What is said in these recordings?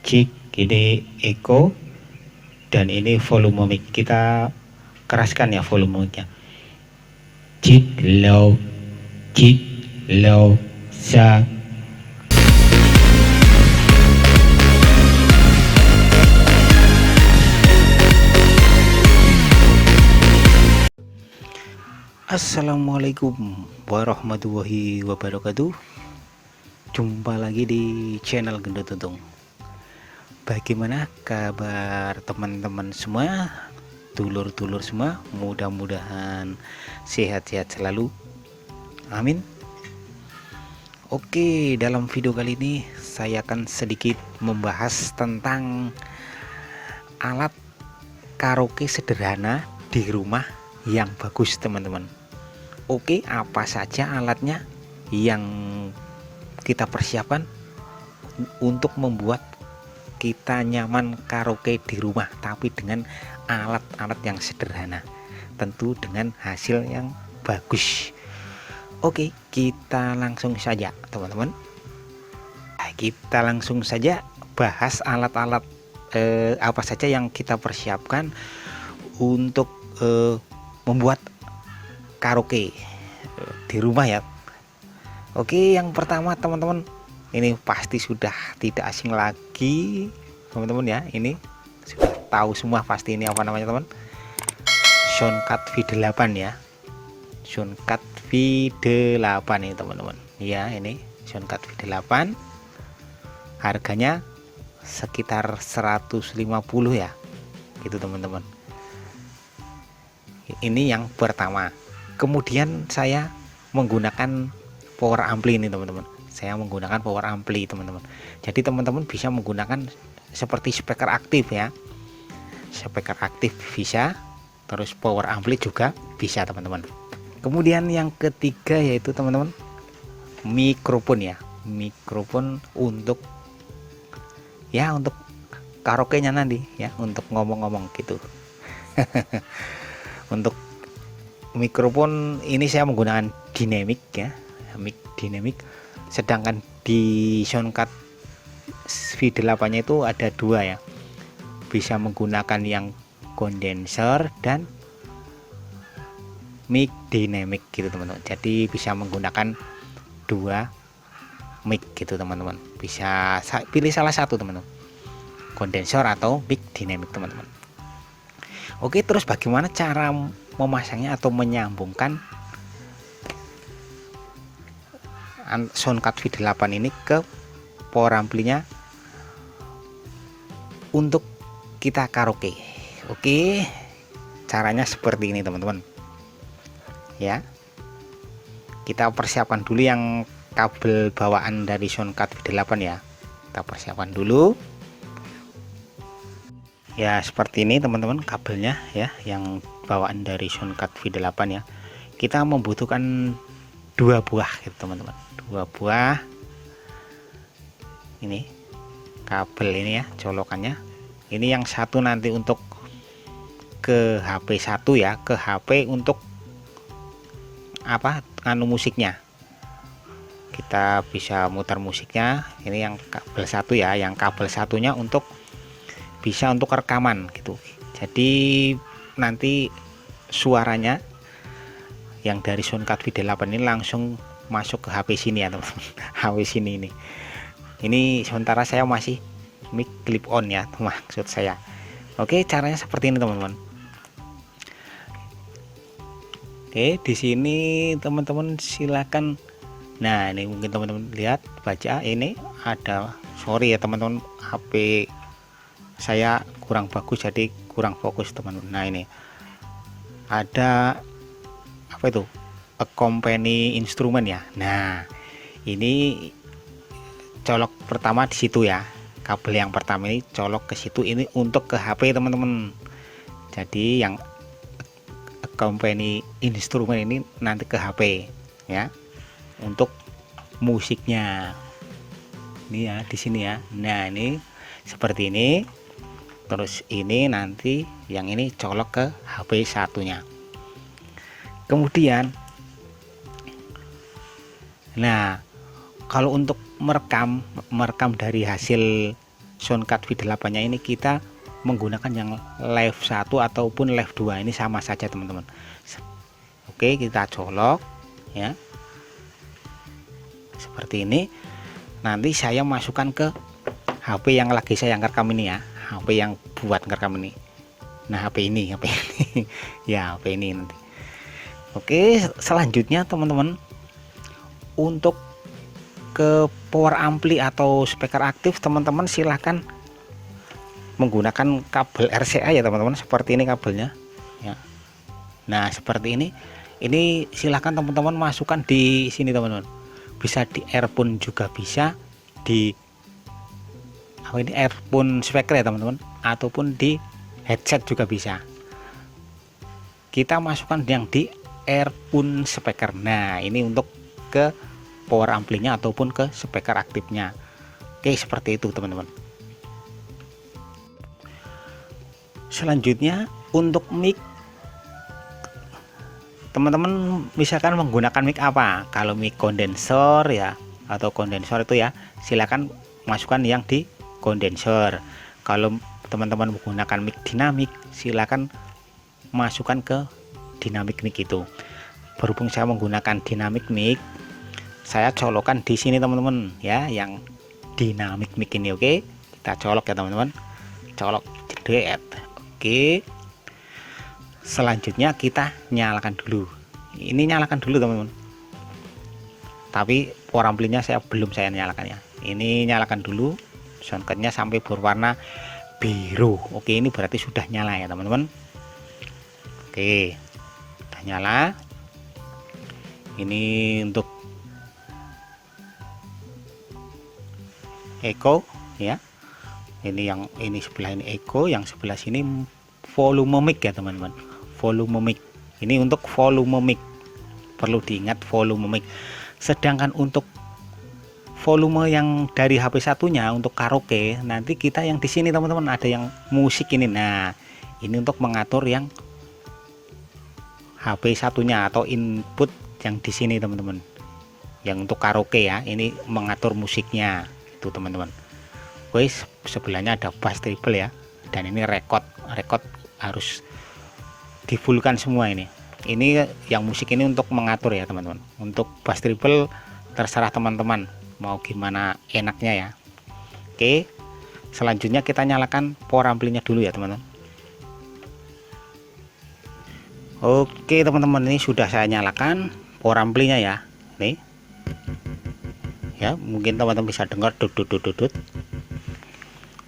cik, ini echo, dan ini volume mic. Kita keraskan ya volumenya. Cik low, cik low, sa. Assalamualaikum warahmatullahi wabarakatuh. Jumpa lagi di channel Gendut Untung. Bagaimana kabar teman-teman semua, dulur-dulur semua? Mudah-mudahan sehat-sehat selalu, amin. Oke, dalam video kali ini saya akan sedikit membahas tentang alat karaoke sederhana di rumah yang bagus, teman-teman. Oke, apa saja alatnya yang kita persiapkan untuk membuat kita nyaman karaoke di rumah, tapi dengan alat-alat yang sederhana, tentu dengan hasil yang bagus. Oke, kita langsung saja, teman-teman. Kita langsung saja bahas alat-alat apa saja yang kita persiapkan untuk membuat karaoke di rumah ya. Oke, yang pertama teman-teman, ini pasti sudah tidak asing lagi teman-teman ya. Ini sudah tahu semua pasti, ini apa namanya teman? Soundcard V8 ya. Soundcard V8 ini teman-teman. Ya, ini Soundcard V8. Harganya sekitar 150 ya. Gitu teman-teman. Ini yang pertama. Kemudian saya menggunakan power ampli ini teman-teman. Saya menggunakan power ampli teman-teman. Jadi teman-teman bisa menggunakan seperti speaker aktif ya. Speaker aktif bisa, terus power ampli juga bisa teman-teman. Kemudian yang ketiga yaitu teman-teman mikrofon ya. Mikrofon untuk ya, untuk karaoke-nya nanti ya, untuk ngomong-ngomong gitu. Untuk mikrofon ini saya menggunakan dynamic ya, mic dynamic. Sedangkan di soundcard V8 nya itu ada dua ya, bisa menggunakan yang condenser dan mic dynamic gitu teman-teman. Jadi bisa menggunakan dua mic gitu teman-teman, bisa pilih salah satu teman-teman, kondensor atau mic dynamic teman-teman. Oke, terus bagaimana cara memasangnya atau menyambungkan soundcard V8 ini ke power amplinya untuk kita karaoke? Oke, caranya seperti ini teman-teman ya. Kita persiapkan dulu yang kabel bawaan dari soundcard V8 ya. Kita persiapkan dulu ya, seperti ini teman-teman kabelnya ya, yang bawaan dari soundcard V8 ya. Kita membutuhkan dua buah gitu teman-teman, dua buah ini kabel ini ya, colokannya. Ini yang satu nanti untuk ke HP satu ya, ke HP untuk apa, musiknya, kita bisa mutar musiknya. Ini yang kabel satu ya, yang kabel satunya untuk bisa untuk rekaman gitu. Jadi nanti suaranya yang dari soundcard V8 ini langsung masuk ke HP sini ya teman-teman. HP sini ini. Ini sementara saya masih mic clip on ya, maksud saya. Oke, caranya seperti ini teman-teman. Oke, di sini teman-teman silakan. Nah, ini mungkin teman-teman lihat, baca ini ada, sorry ya teman-teman, HP saya kurang bagus jadi kurang fokus teman-teman. Nah, ini ada apa itu, accompany instrumen ya. Nah, ini colok pertama di situ ya, kabel yang pertama ini colok ke situ, ini untuk ke HP teman-teman. Jadi yang accompany instrumen ini nanti ke HP ya, untuk musiknya ini ya, di sini ya. Nah, ini seperti ini. Terus ini nanti yang ini colok ke HP satunya. Kemudian nah, kalau untuk merekam dari hasil soundcard V8 nya ini kita menggunakan yang live 1 ataupun live 2, ini sama saja teman-teman. Oke, kita colok ya seperti ini. Nanti saya masukkan ke HP yang lagi saya rekam ini ya, HP yang buat ngerekam ini. Nah, HP ini ya, HP ini nanti. Oke, selanjutnya teman-teman, untuk ke power ampli atau speaker aktif, teman-teman silahkan menggunakan kabel RCA ya teman-teman, seperti ini kabelnya ya. Nah, seperti ini silahkan teman-teman masukkan di sini teman-teman, bisa di earphone juga, bisa di ini earphone speaker ya teman-teman, ataupun di headset juga bisa. Kita masukkan yang di earphone speaker. Nah, ini untuk ke power amplinya ataupun ke speaker aktifnya. Oke, seperti itu teman-teman. Selanjutnya untuk mic, teman-teman misalkan menggunakan mic apa, kalau mic kondensor ya atau kondensor itu ya silakan masukkan yang di kondensor. Kalau teman-teman menggunakan mic dinamik, silakan masukkan ke dynamic mic itu. Berhubung saya menggunakan dynamic mic, saya colokkan di sini teman-teman ya, yang dynamic mic ini. Oke, kita colok ya teman-teman, colok jedret. Oke, selanjutnya kita nyalakan dulu. Ini nyalakan dulu teman-teman, tapi power amplinya belum saya nyalakan ya. Ini nyalakan dulu, soundcardnya sampai berwarna biru. Oke, ini berarti sudah nyala ya teman-teman. Oke, sudah nyala. Ini untuk echo ya, ini yang ini sebelah ini echo, yang sebelah sini volume mic ya teman-teman, volume mic. Ini untuk volume mic, perlu diingat volume mic. Sedangkan untuk volume yang dari HP satunya untuk karaoke, nanti kita yang di sini teman-teman ada yang musik ini. Nah, ini untuk mengatur yang HP satunya atau input yang di sini teman-teman, yang untuk karaoke ya, ini mengatur musiknya itu teman-teman. Oke, sebelahnya ada bass treble ya, dan ini record harus di fullkan semua. Ini yang musik ini untuk mengatur ya teman-teman. Untuk bass treble terserah teman-teman mau gimana enaknya ya. Oke, selanjutnya kita nyalakan power amplinya dulu ya teman-teman. Oke teman-teman, ini sudah saya nyalakan power amplinya ya. Nih ya, mungkin teman-teman bisa dengar dut.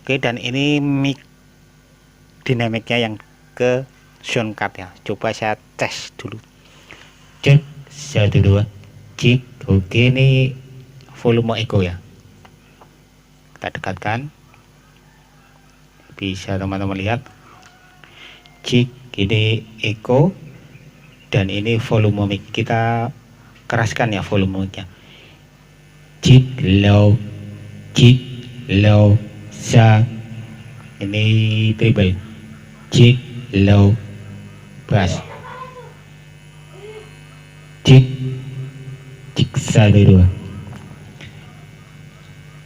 Oke, dan ini mic dinamiknya yang ke soundcard ya. Coba saya tes dulu. Cek 1 2 cek. Oke, ini volume echo ya. Kita dekatkan, bisa teman-teman lihat. Cek, ini echo dan ini volume mic. Kita keraskan ya volume nya. Cik low sa, ini treble. Cik low bass. Cik 1 2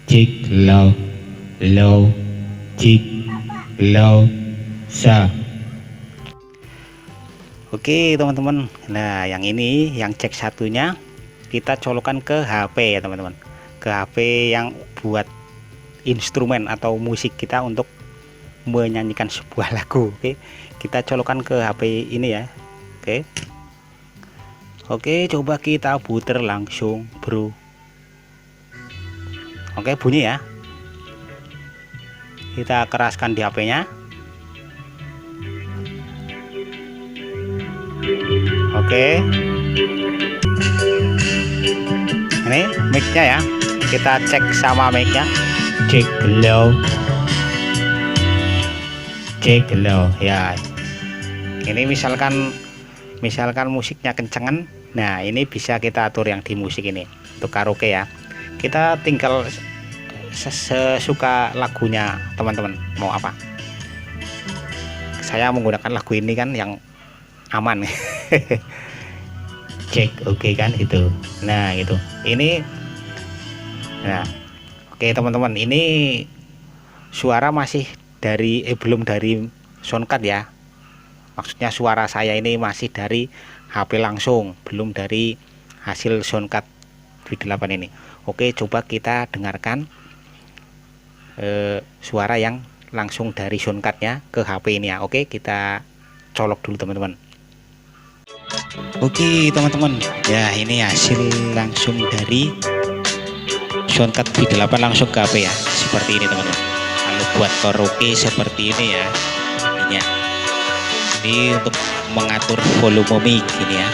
cik low cik low sa. Oke teman-teman, nah yang ini yang cek satunya kita colokkan ke HP ya teman-teman, ke HP yang buat instrumen atau musik kita untuk menyanyikan sebuah lagu. Oke, kita colokkan ke HP ini ya. Oke, coba kita puter langsung bro. Oke, bunyi ya, kita keraskan di HP-nya. Oke, ini mic-nya ya, kita cek sama mic-nya. Cek low ya. Ini misalkan musiknya kencengan, nah ini bisa kita atur yang di musik ini untuk karaoke ya. Kita tinggal sesuka lagunya teman-teman mau apa. Saya menggunakan lagu ini kan yang aman. Cek oke kan itu. Nah itu ini. Nah oke teman-teman, ini suara masih dari belum dari soundcard ya, maksudnya suara saya ini masih dari HP langsung, belum dari hasil soundcard V8 ini. Oke, coba kita dengarkan suara yang langsung dari soundcardnya ke HP ini ya. Oke, kita colok dulu teman-teman. Oke teman-teman, ya ini hasil langsung dari soundcard V8 langsung ke HP ya, seperti ini teman-teman. Kalau buat karaoke seperti ini ya, ini untuk mengatur volume mic ini ya,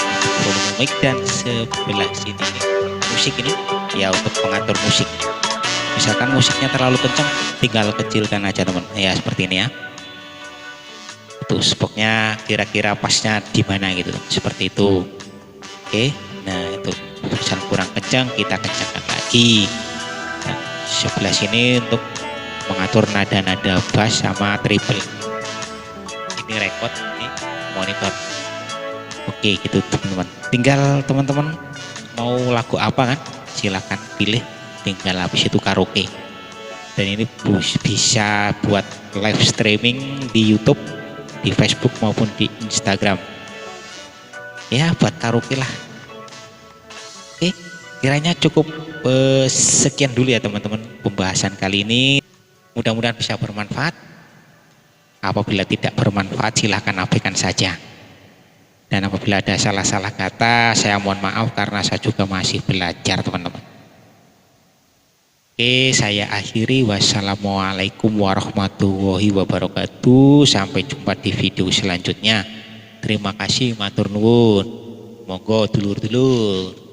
volume mic, dan sebelah sini nih, musik ini ya untuk mengatur musik. Misalkan musiknya terlalu kencang, tinggal kecilkan aja teman ya, seperti ini ya. Itu spoknya kira-kira pasnya di mana gitu, seperti itu. Oke, nah itu misal kurang kencang kita kencangkan lagi. Nah, sebelah sini untuk mengatur nada-nada bass sama treble. Ini record, ini monitor. Oke gitu teman-teman, tinggal teman-teman mau lagu apa kan, silahkan pilih, tinggal habis itu karaoke. Dan ini bisa buat live streaming di YouTube, di Facebook maupun di Instagram ya, buat karaoke lah. Oke, kiranya cukup sekian dulu ya teman-teman pembahasan kali ini, mudah-mudahan bisa bermanfaat. Apabila tidak bermanfaat silahkan abaikan saja, dan apabila ada salah-salah kata saya mohon maaf karena saya juga masih belajar teman-teman. Oke, saya akhiri. Wassalamualaikum warahmatullahi wabarakatuh. Sampai jumpa di video selanjutnya. Terima kasih, matur nuwun. Monggo dulur-dulur.